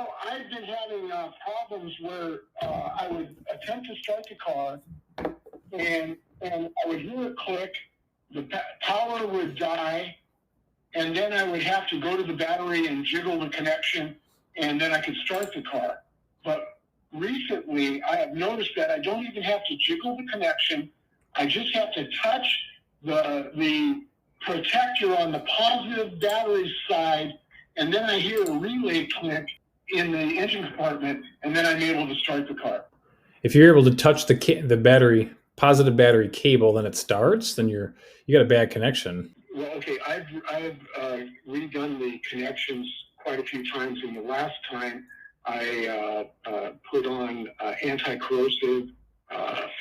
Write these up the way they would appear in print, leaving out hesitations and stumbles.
Well, I've been having problems where I would attempt to start the car, and I would hear a click, the power would die, and then I would have to go to the battery and jiggle the connection, and then I could start the car. But recently, I have noticed that I don't even have to jiggle the connection. I just have to touch the protector on the positive battery side, and then I hear a relay click in the engine compartment, and then I'm able to start the car. If you're able to touch the battery, positive battery cable, then it starts, then you got a bad connection. Well, okay, I've redone the connections quite a few times, and the last time I put on anti-corrosive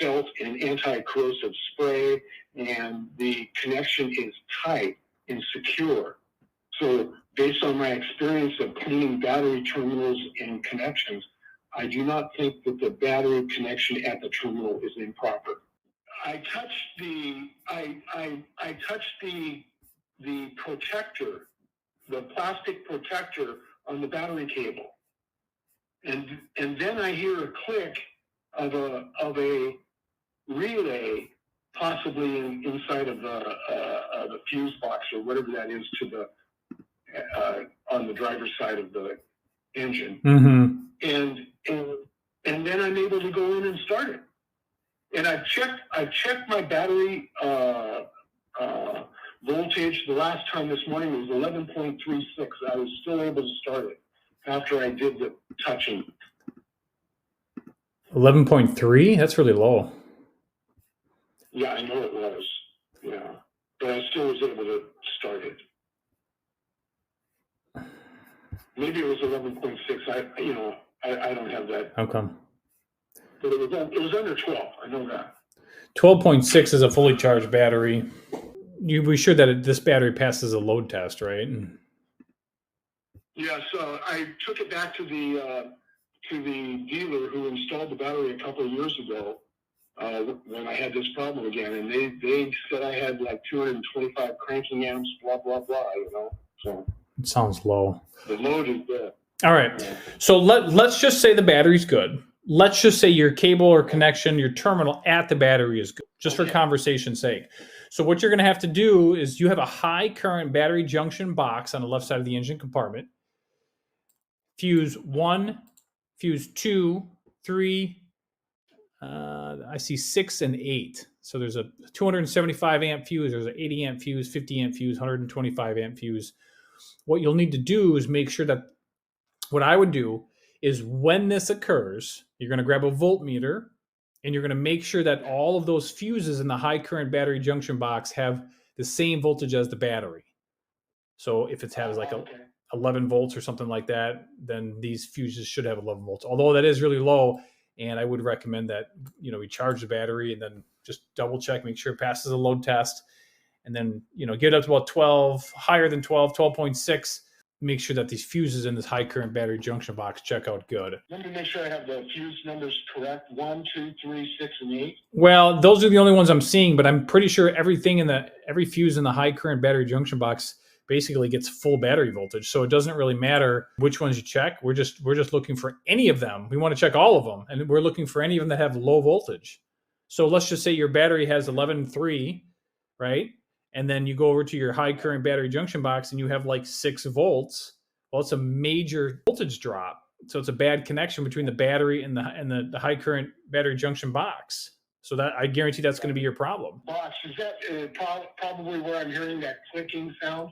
felt and anti-corrosive spray, and the connection is tight and secure. So based on my experience of cleaning battery terminals and connections, I do not think that the battery connection at the terminal is improper. I touched the protector, the plastic protector on the battery cable, and then I hear a click of a relay, possibly inside of the fuse box or whatever that is to the on the driver's side of the engine, and then I'm able to go in and start it. And I've checked my battery voltage. The last time this morning was 11.36. I was still able to start it after I did the touching. 11.3? That's really low. Yeah, I know it was. Yeah, but I still was able to start it. Maybe it was 11.6. I don't have that. How come? But it was under 12. I know that. 12.6 is a fully charged battery. You be sure that this battery passes a load test, right? Yeah, so I took it back to the dealer who installed the battery a couple of years ago when I had this problem again, and they said I had like 225 cranking amps, blah blah blah. So it sounds low. The load is there. All right, so let's just say the battery's good. Let's just say your cable or connection, your terminal at the battery is good, just for conversation's sake. So what you're going to have to do is you have a high current battery junction box on the left side of the engine compartment. Fuse 1, fuse 2, 3, I see 6 and 8. So there's a 275 amp fuse, there's an 80 amp fuse, 50 amp fuse, 125 amp fuse. What you'll need to do is make sure that, what I would do is when this occurs, you're going to grab a voltmeter and you're going to make sure that all of those fuses in the high current battery junction box have the same voltage as the battery. So if it has like 11 volts or something like that, then these fuses should have 11 volts. Although that is really low, and I would recommend that, we charge the battery and then just double check, make sure it passes a load test, and then, get it up to about 12, higher than 12, 12.6. Make sure that these fuses in this high current battery junction box check out good. Let me make sure I have the fuse numbers correct. 1, 2, 3, 6, and 8. Well, those are the only ones I'm seeing, but I'm pretty sure every fuse in the high current battery junction box basically gets full battery voltage. So it doesn't really matter which ones you check. We're just looking for any of them. We want to check all of them, and we're looking for any of them that have low voltage. So let's just say your battery has 11.3, right? And then you go over to your high current battery junction box and you have like 6 volts. Well, it's a major voltage drop. So it's a bad connection between the battery and the high current battery junction box. So that, I guarantee that's going to be your problem. Box, is that probably where I'm hearing that clicking sound?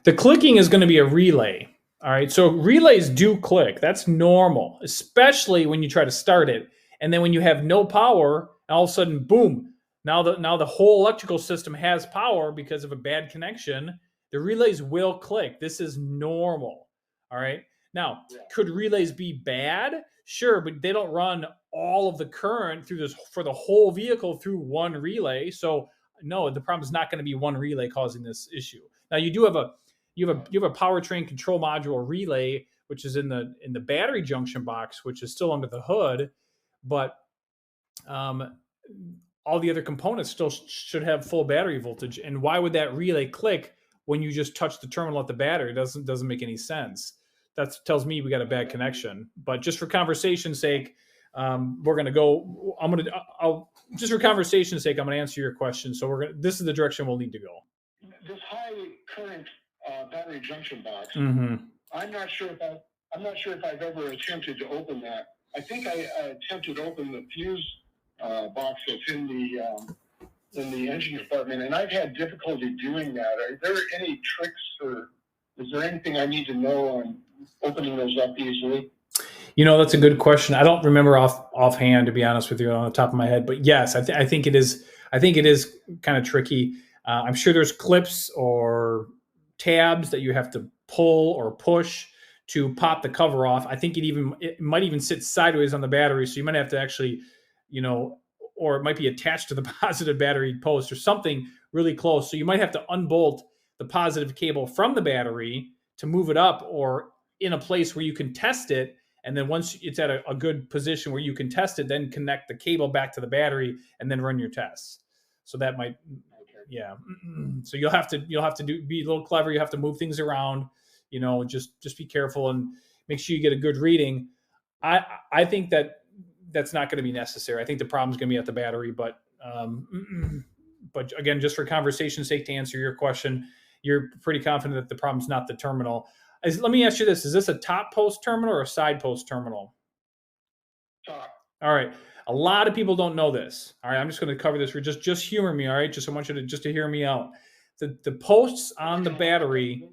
The clicking is going to be a relay. All right. So relays do click. That's normal, especially when you try to start it. And then when you have no power, all of a sudden, boom. Now the whole electrical system has power because of a bad connection. The relays will click. This is normal. All right. Now, could relays be bad? Sure, but they don't run all of the current through this for the whole vehicle through one relay. So no, the problem is not going to be one relay causing this issue. Now you have a powertrain control module relay, which is in the battery junction box, which is still under the hood, but all the other components still should have full battery voltage. And why would that relay click when you just touch the terminal at the battery? It doesn't make any sense. that tells me we got a bad connection. But just for conversation's sake, we're going to go. I'll just for conversation's sake, I'm going to answer your question. So this is the direction we'll need to go. This high current battery junction box. Mm-hmm. I'm not sure if I've ever attempted to open that. I think I attempted to open the fuse box that's in the engine compartment, and I've had difficulty doing that. Are there any tricks, or is there anything I need to know on opening those up easily? That's a good question. I don't remember offhand, to be honest with you, on the top of my head. But yes, I think it is. I think it is kind of tricky. I'm sure there's clips or tabs that you have to pull or push to pop the cover off. I think it might even sit sideways on the battery, so you might have to actually, or it might be attached to the positive battery post or something really close. So you might have to unbolt the positive cable from the battery to move it up, or in a place where you can test it. And then once it's at a good position where you can test it, then connect the cable back to the battery and then run your tests. So that might, yeah. So you'll have to be a little clever. You have to move things around, just be careful and make sure you get a good reading. I think that's not going to be necessary. I think the problem's going to be at the battery, but again, just for conversation's sake, to answer your question, you're pretty confident that the problem's not the terminal. Let me ask you this. Is this a top post terminal or a side post terminal? Top. All right. A lot of people don't know this. All right. I'm just going to cover this. Just humor me. All right. I want you to hear me out. The posts on the battery,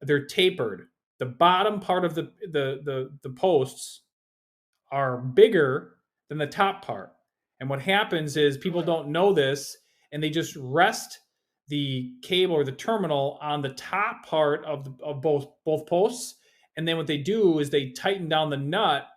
they're tapered. The bottom part of the posts are bigger than the top part. And what happens is people don't know this, and they just rest the cable or the terminal on the top part of both posts. And then what they do is they tighten down the nut,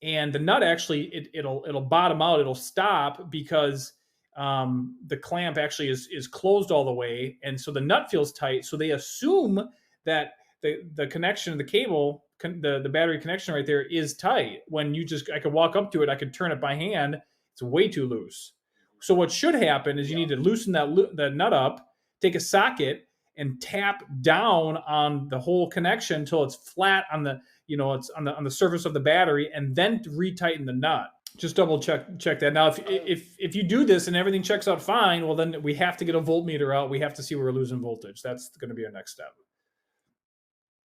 and the nut actually it'll bottom out. It'll stop because the clamp actually is closed all the way, and so the nut feels tight. So they assume that the connection of the cable, the battery connection right there, is tight. When I could walk up to it, I could turn it by hand. It's way too loose. So what should happen is you need to loosen that nut up, take a socket, and tap down on the whole connection until it's flat on the it's on the surface of the battery, and then retighten the nut. Just double check that. Now, if you do this and everything checks out fine, well, then we have to get a voltmeter out. We have to see where we're losing voltage. That's going to be our next step.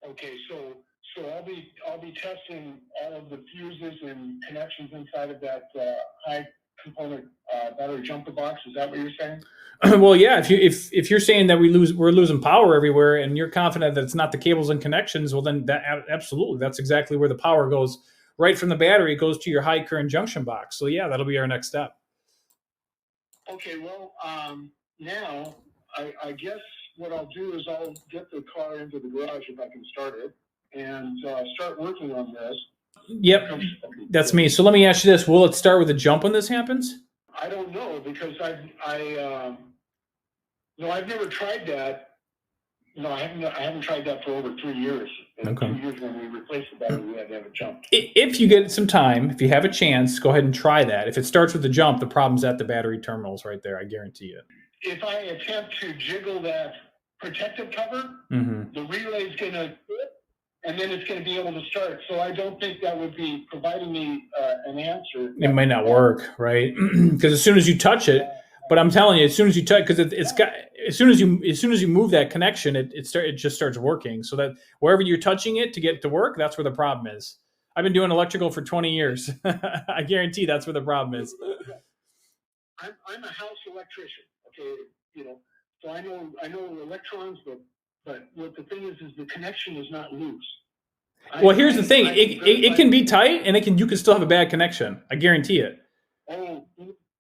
Okay, so I'll be testing all of the fuses and connections inside of that high component battery jumper box. Is that what you're saying? Well, yeah. If you're saying that we're losing power everywhere, and you're confident that it's not the cables and connections, well, then absolutely, that's exactly where the power goes. Right from the battery, it goes to your high current junction box. So yeah, that'll be our next step. Okay. Well, now I guess what I'll do is I'll get the car into the garage if I can start it, and start working on this. Yep, that's me. So let me ask you this: will it start with a jump when this happens? I don't know, because I've never tried that. No, I haven't tried that for over 3 years. Okay. 2 years when we replaced the battery, we had to have a jump. If you get some time, if you have a chance, go ahead and try that. If it starts with the jump, the problem's at the battery terminals right there. I guarantee you. If I attempt to jiggle that protective cover, the relay's going to quit, and then it's going to be able to start. So I don't think that would be providing me an answer. It might not work, right? Because as soon as you touch it, but I'm telling you, as soon as you touch, because it's got, as soon as you move that connection, it just starts working. So that wherever you're touching it to get it to work, that's where the problem is. I've been doing electrical for 20 years. I guarantee that's where the problem is. I'm a house electrician. Okay, so I know electrons, but what the thing is the connection is not loose. Well, here's the thing: it can be tight, and you can still have a bad connection. I guarantee it. Oh,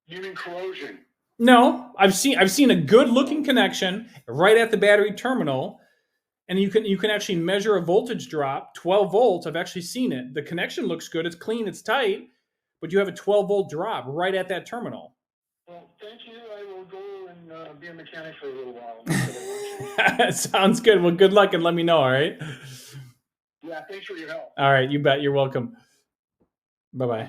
you mean corrosion? No, I've seen a good looking connection right at the battery terminal, and you can actually measure a voltage drop, 12 volts. I've actually seen it. The connection looks good. It's clean. It's tight, but you have a 12 volt drop right at that terminal. Well, thank you. I will go and be a mechanic for a little while. Sounds good. Well, good luck and let me know. All right. Yeah. Thanks for your help. All right. You bet. You're welcome. Bye-bye.